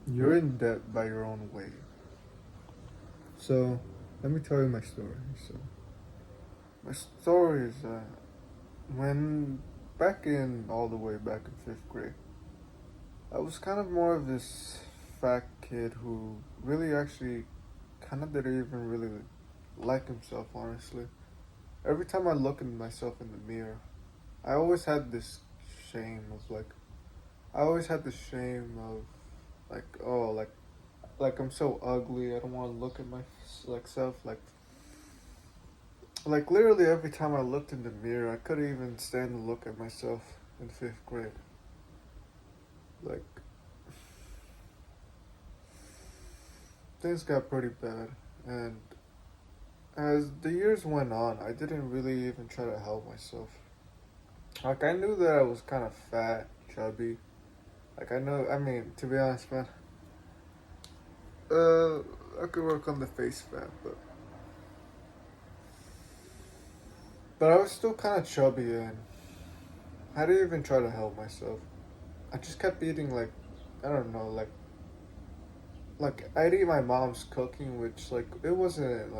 You're in debt by your own way. So, let me tell you my story. So, my story is that when all the way back in fifth grade, I was kind of more of this fat kid who really actually kind of didn't even really like himself, honestly. Every time I look at myself in the mirror, I always had this shame of I always had the shame of oh, like I'm so ugly. I don't want to look at my self. Like literally every time I looked in the mirror, I couldn't even stand to look at myself in fifth grade. Like things got pretty bad, and as the years went on, I didn't really even try to help myself. Like I knew that I was kind of fat, chubby. Like I know. I mean, to be honest, man, I could work on the face fat, but I was still kind of chubby, and I didn't even try to help myself. I just kept eating I don't know, like I'd eat my mom's cooking, which it wasn't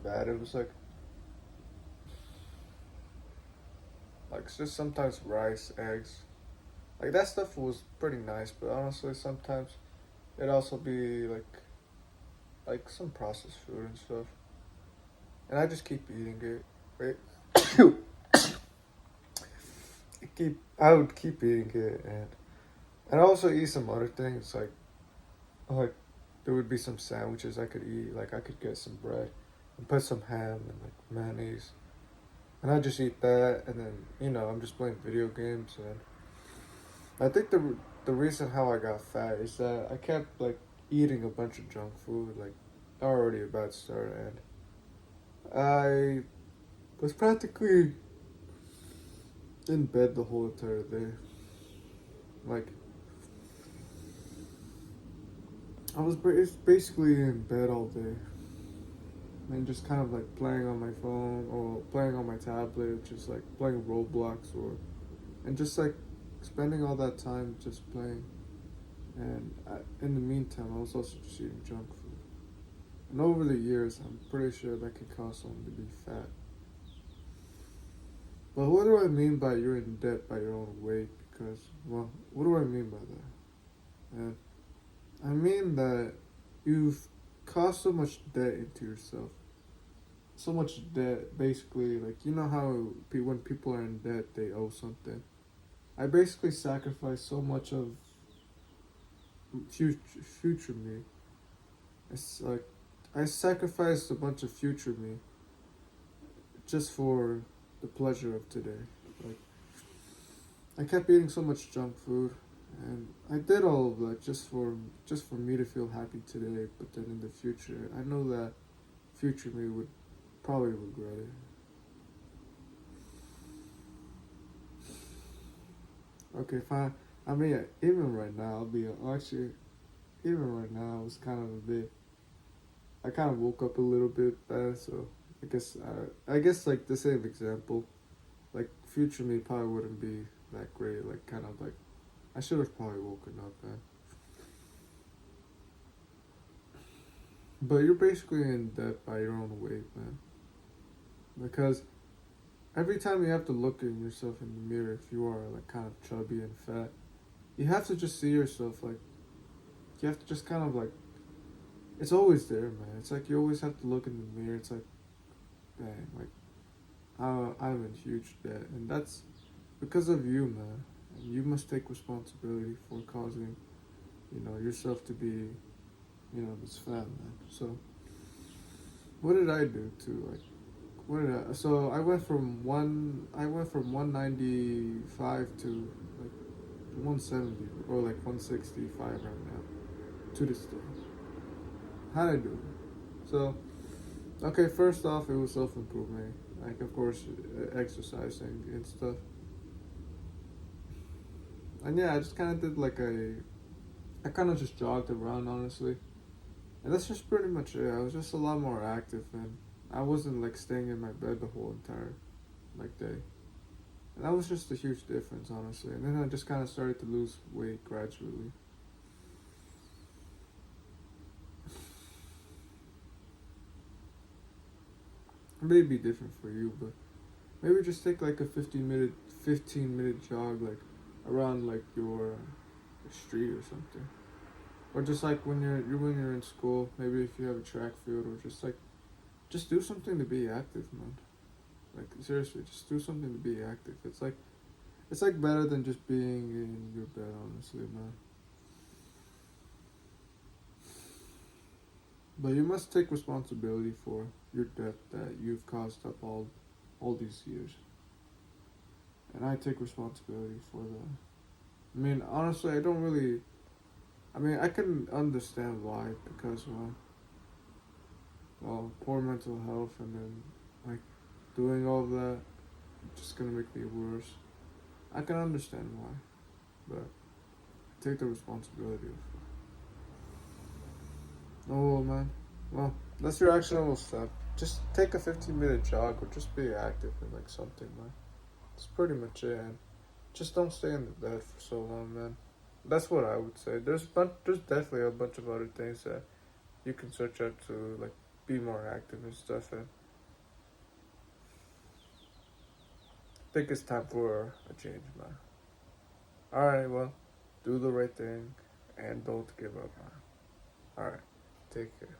bad. It was like just sometimes rice, eggs, like that stuff was pretty nice. But honestly, sometimes it'd also be like some processed food and stuff, and I just keep eating it. Right? I would keep eating it, and I also eat some other things like there would be some sandwiches I could eat. Like I could get some bread and put some ham and like mayonnaise, and I just eat that. And then I'm just playing video games. And I think the reason how I got fat is that I kept eating a bunch of junk food. Like already a bad start, and I was practically in bed the whole entire day. Like basically in bed all day and just kind of like playing on my phone or playing on my tablet, just like playing Roblox and just like spending all that time just playing. And in the meantime, I was also just eating junk food. And over the years, I'm pretty sure that can cause someone to be fat. But what do I mean by you're in debt by your own weight? Because, well, what do I mean by that? And I mean that you've caused so much debt into yourself. So much debt, basically, like, you know how when people are in debt, they owe something. I basically sacrificed so much of future me. It's like I sacrificed a bunch of future me just for the pleasure of today. Like I kept eating so much junk food, and I did all of that just for me to feel happy today. But then in the future, I know that future me would probably regret it. Okay, fine. I mean, even right now, I'll be actually even right now, I was kind of a bit. I kind of woke up a little bit bad, so I guess like the same example, like future me probably wouldn't be that great. Like kind of like I should have probably woken up, man. But you're basically in debt by your own weight, man. Because every time you have to look at yourself in the mirror, if you are like kind of chubby and fat, you have to just see yourself like you have to just kind of like it's always there, man. It's like you always have to look in the mirror. It's like, dang, like I'm in huge debt, and that's because of you, man. And you must take responsibility for causing, yourself to be, this fat man. So what did I do to like? What did I? So I went from 195 to like 170 or like 165 right now to this day. How did I do it? So okay, first off, it was self improvement. Like of course, exercising and stuff. And yeah, I just kind of did I kind of just jogged around honestly, and that's just pretty much it. I was just a lot more active, and I wasn't like staying in my bed the whole entire day. And that was just a huge difference, honestly. And then I just kind of started to lose weight gradually. It may be different for you, but maybe just take like a 15-minute jog, like around like your street or something. Or just like when you're in school, maybe if you have a track field, or just like just do something to be active, man. Like seriously, just do something to be active. It's like better than just being in your bed, honestly, man. But you must take responsibility for your debt that you've caused up all these years. And I take responsibility for that. I mean, honestly, I don't really. I mean, I can understand why, because well, poor mental health, and then like doing all that just gonna make me worse. I can understand why, but take the responsibility of it. Oh man, well, that's your actionable step. Just take a 15-minute jog, or just be active in like something, man. That's pretty much it. And just don't stay in the bed for so long, man. That's what I would say. There's definitely a bunch of other things that you can search up to like be more active and stuff. And I think it's time for a change, man. All right, well, do the right thing and don't give up, man. All right, take care.